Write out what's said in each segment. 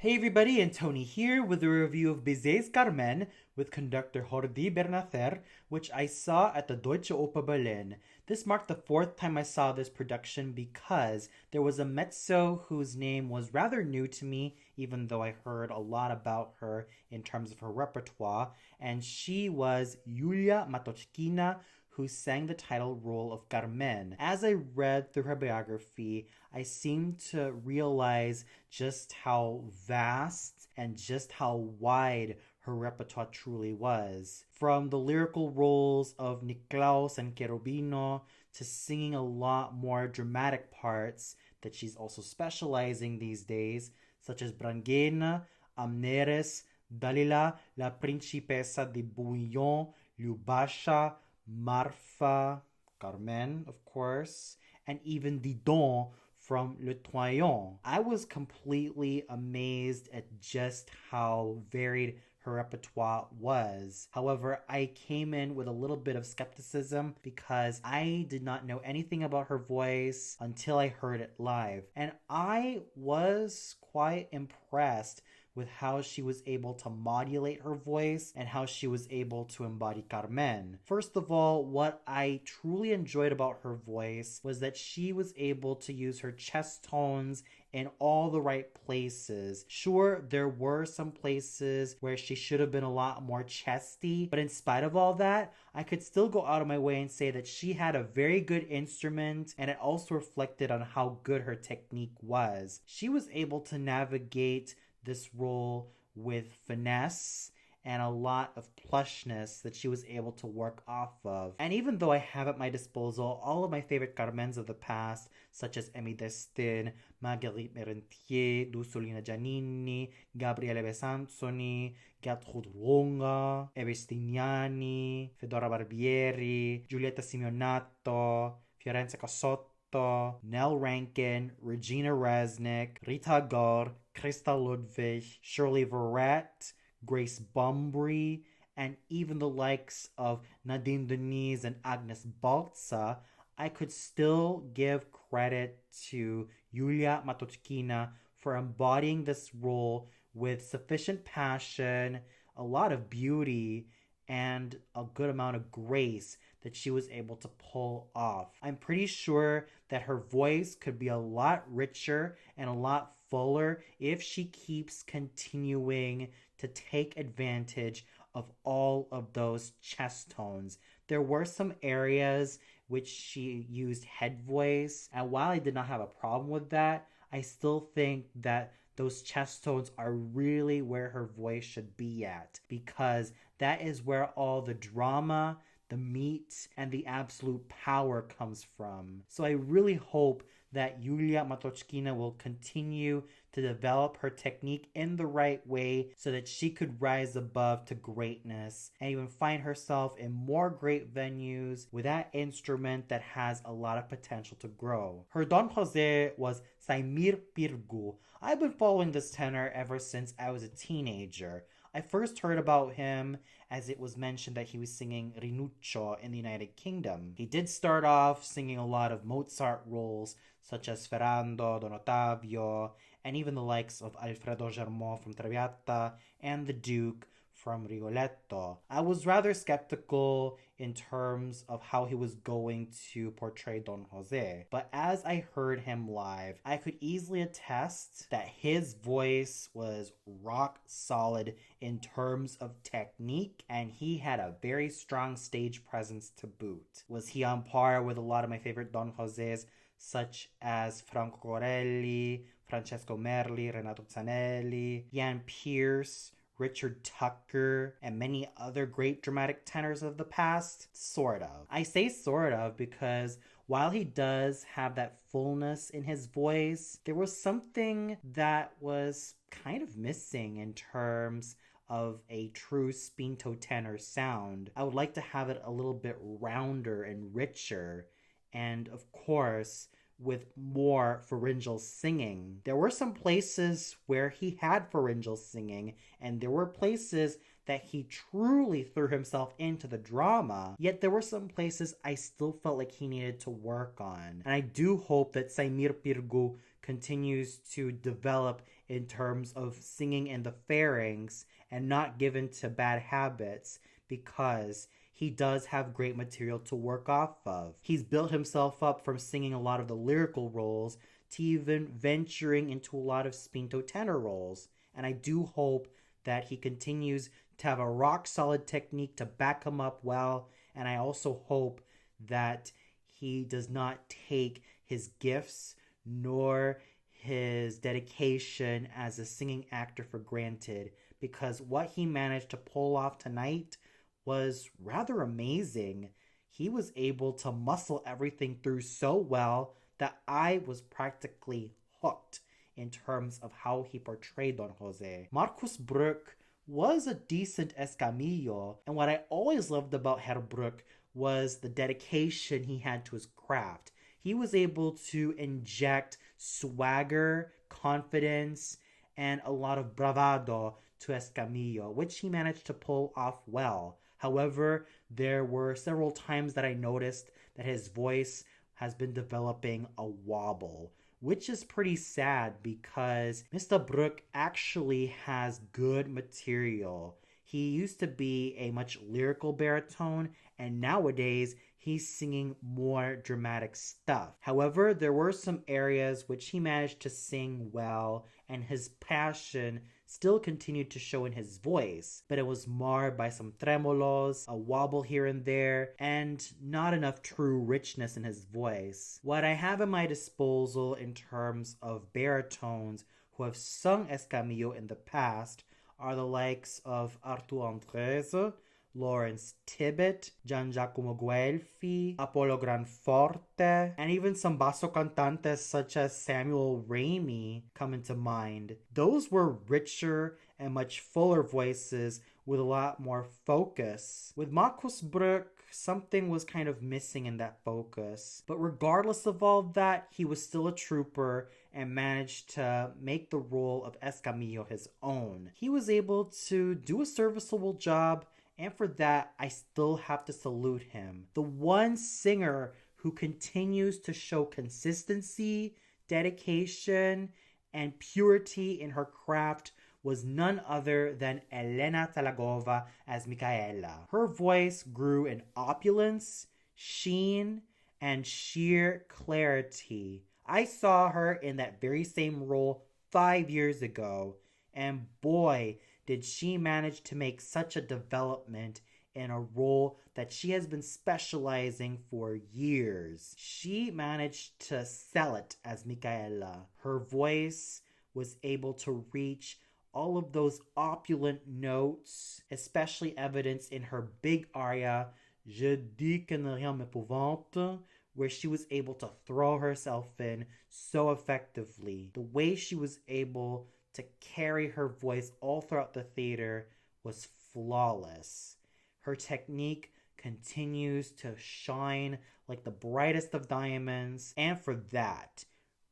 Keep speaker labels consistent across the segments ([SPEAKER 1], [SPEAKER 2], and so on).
[SPEAKER 1] Hey everybody, and Tony here with a review of Bizet's Carmen with conductor Jordi Bernacer, which I saw at the Deutsche Oper Berlin. This marked the fourth time I saw this production because there was a mezzo whose name was rather new to me, even though I heard a lot about her in terms of her repertoire, and she was Yulia Matochkina, who sang the title role of Carmen. As I read through her biography, I seemed to realize just how vast and just how wide her repertoire truly was. From the lyrical roles of Niklaus and Cherubino to singing a lot more dramatic parts that she's also specializing these days, such as Brangena, Amneris, Dalila, La Principessa de Bouillon, Lubasha, Marfa, Carmen, of course, and even Didon from Le Troyon. I was completely amazed at just how varied her repertoire was. However, I came in with a little bit of skepticism because I did not know anything about her voice until I heard it live. And I was quite impressed with how she was able to modulate her voice and how she was able to embody Carmen. First of all, what I truly enjoyed about her voice was that she was able to use her chest tones in all the right places. Sure, there were some places where she should have been a lot more chesty, but in spite of all that, I could still go out of my way and say that she had a very good instrument, and it also reflected on how good her technique was. She was able to navigate this role with finesse and a lot of plushness that she was able to work off of. And even though I have at my disposal all of my favorite Carmens of the past, such as Emi Destin, Marguerite Merentier, Dusolina Giannini, Gabriele Besansoni, Gertrude Runga, Ebestignani, Fedora Barbieri, Giulietta Simeonato, Fiorenza Casotto, Nell Rankin, Regina Resnick, Rita Gore, Christa Ludwig, Shirley Verrett, Grace Bumbry, and even the likes of Nadine Denise and Agnes Balza, I could still give credit to Yulia Matochkina for embodying this role with sufficient passion, a lot of beauty, and a good amount of grace that she was able to pull off. I'm pretty sure that her voice could be a lot richer and a lot fuller if she keeps continuing to take advantage of all of those chest tones. There were some areas which she used head voice, and while I did not have a problem with that, I still think that those chest tones are really where her voice should be at, because that is where all the drama, the meat, and the absolute power comes from. So I really hope that Yulia Matochkina will continue to develop her technique in the right way so that she could rise above to greatness and even find herself in more great venues with that instrument that has a lot of potential to grow. Her Don Jose was Saimir Pirgu. I've been following this tenor ever since I was a teenager. I first heard about him as it was mentioned that he was singing Rinuccio in the United Kingdom. He did start off singing a lot of Mozart roles, such as Ferrando, Don Ottavio, and even the likes of Alfredo Germont from Traviata and the Duke from Rigoletto. I was rather skeptical in terms of how he was going to portray Don Jose, but as I heard him live, I could easily attest that his voice was rock solid in terms of technique, and he had a very strong stage presence to boot. Was he on par with a lot of my favorite Don Joses, such as Franco Corelli, Francesco Merli, Renato Zanelli, Jan Pierce, Richard Tucker, and many other great dramatic tenors of the past? Sort of. I say sort of because while he does have that fullness in his voice, there was something that was kind of missing in terms of a true spinto tenor sound. I would like to have it a little bit rounder and richer, and of course, with more pharyngeal singing. There were some places where he had pharyngeal singing, and there were places that he truly threw himself into the drama, yet there were some places I still felt like he needed to work on. And I do hope that Saimir Pirgu continues to develop in terms of singing in the pharynx and not given to bad habits, because he does have great material to work off of. He's built himself up from singing a lot of the lyrical roles to even venturing into a lot of spinto tenor roles. And I do hope that he continues to have a rock solid technique to back him up well. And I also hope that he does not take his gifts nor his dedication as a singing actor for granted, because what he managed to pull off tonight was rather amazing. He was able to muscle everything through so well that I was practically hooked in terms of how he portrayed Don Jose. Markus Bruck was a decent escamillo, and what I always loved about Herr Bruck was the dedication he had to his craft. He was able to inject swagger, confidence, and a lot of bravado to escamillo, which he managed to pull off well. However, there were several times that I noticed that his voice has been developing a wobble, which is pretty sad because Mr. Bruck actually has good material. He used to be a much lyrical baritone, and nowadays he's singing more dramatic stuff. However, there were some areas which he managed to sing well, and his passion still continued to show in his voice, but it was marred by some tremolos, a wobble here and there, and not enough true richness in his voice. What I have at my disposal in terms of baritones who have sung escamillo in the past are the likes of Arthur Andrés, Lawrence Tibbett, Gian Giacomo Guelfi, Apollo Granforte, and even some basso cantantes such as Samuel Ramey come into mind. Those were richer and much fuller voices with a lot more focus. With Markus Bruck, something was kind of missing in that focus. But regardless of all that, he was still a trooper and managed to make the role of Escamillo his own. He was able to do a serviceable job, and for that, I still have to salute him. The one singer who continues to show consistency, dedication, and purity in her craft was none other than Elena Talagova as Micaela. Her voice grew in opulence, sheen, and sheer clarity. I saw her in that very same role 5 years ago, and boy, did she manage to make such a development in a role that she has been specializing for years. She managed to sell it as Micaela. Her voice was able to reach all of those opulent notes, especially evidenced in her big aria, Je dis que ne rien m'épouvante, where she was able to throw herself in so effectively. The way she was able to carry her voice all throughout the theater was flawless. Her technique continues to shine like the brightest of diamonds, and for that,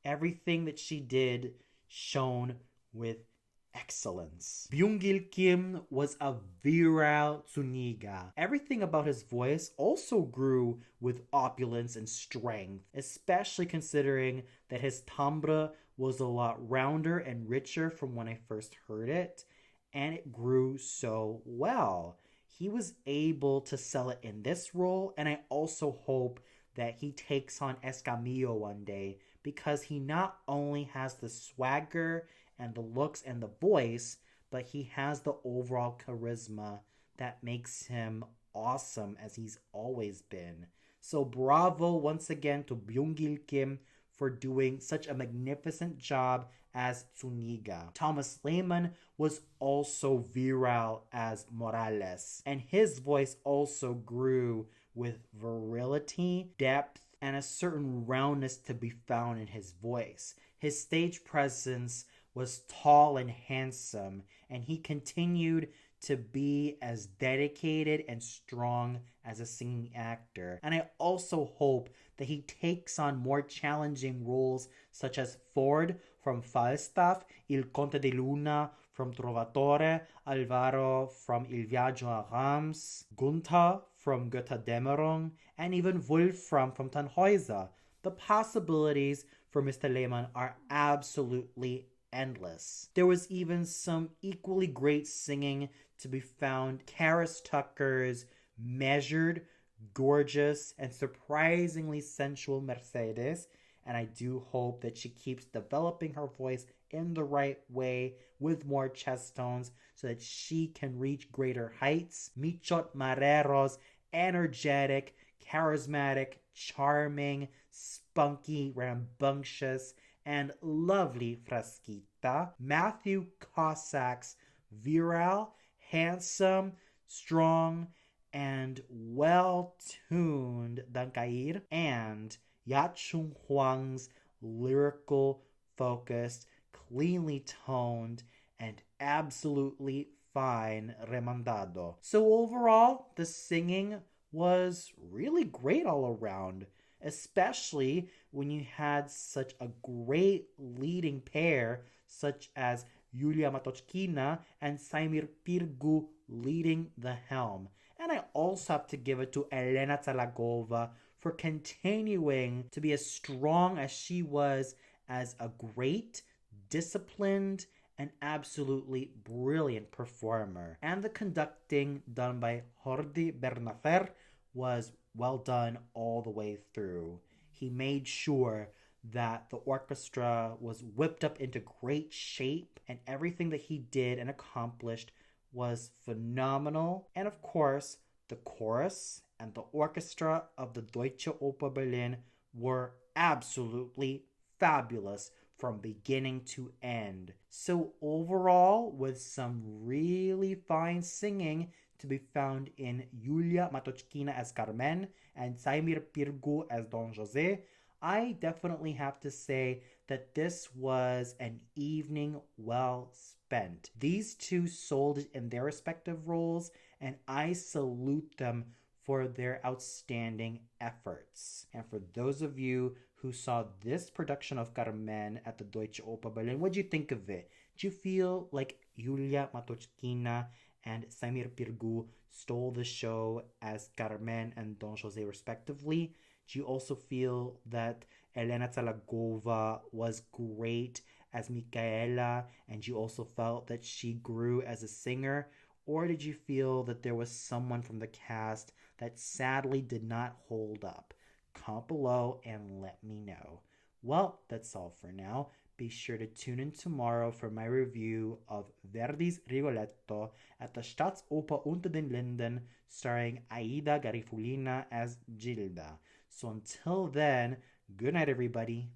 [SPEAKER 1] everything that she did shone with excellence. Byung-Gil Kim was a virile Zuniga. Everything about his voice also grew with opulence and strength, especially considering that his timbre was a lot rounder and richer from when I first heard it, and it grew so well. He was able to sell it in this role, and I also hope that he takes on Escamillo one day, because he not only has the swagger and the looks and the voice, but he has the overall charisma that makes him awesome as he's always been. So bravo once again to Byung-Gil Kim for doing such a magnificent job as Zuniga. Thomas Lehman was also virile as Morales, and his voice also grew with virility, depth, and a certain roundness to be found in his voice. His stage presence was tall and handsome, and he continued to be as dedicated and strong as a singing actor. And I also hope that he takes on more challenging roles such as Ford from Falstaff, Il Conte de Luna from Trovatore, Alvaro from Il Viaggio a Reims, Gunther from Götterdämmerung, and even Wolfram from Tannhäuser. The possibilities for Mr. Lehmann are absolutely endless. There was even some equally great singing to be found. Karis Tucker's measured, gorgeous, and surprisingly sensual Mercedes, and I do hope that she keeps developing her voice in the right way with more chest tones so that she can reach greater heights. Michot Marrero's energetic, charismatic, charming, spunky, rambunctious, and lovely Frasquita. Matthew Cossack's virile, handsome, strong, and well-tuned Dankair, and Ya-Chung Huang's lyrical, focused, cleanly toned, and absolutely fine remandado. So overall, the singing was really great all around, especially when you had such a great leading pair such as Yulia Matochkina and Saimir Pirgu leading the helm. And I also have to give it to Elena Zalagova for continuing to be as strong as she was as a great, disciplined, and absolutely brilliant performer. And the conducting done by Jordi Bernacer was well done all the way through. He made sure that the orchestra was whipped up into great shape, and everything that he did and accomplished was phenomenal. And of course, the chorus and the orchestra of the Deutsche Oper Berlin were absolutely fabulous from beginning to end. So overall, with some really fine singing to be found in Yulia Matochkina as Carmen and Saimir Pirgu as Don Jose, I definitely have to say that this was an evening well spent. These two sold it in their respective roles, and I salute them for their outstanding efforts. And for those of you who saw this production of Carmen at the Deutsche Oper Berlin, what did you think of it? Did you feel like Yulia Matochkina and Saimir Pirgu stole the show as Carmen and Don Jose respectively? Do you also feel that Elena Zalagova was great as Micaela, and you also felt that she grew as a singer? Or did you feel that there was someone from the cast that sadly did not hold up? Comment below and let me know. Well, that's all for now. Be sure to tune in tomorrow for my review of Verdi's Rigoletto at the Staatsoper unter den Linden, starring Aida Garifulina as Gilda. So until then, good night, everybody.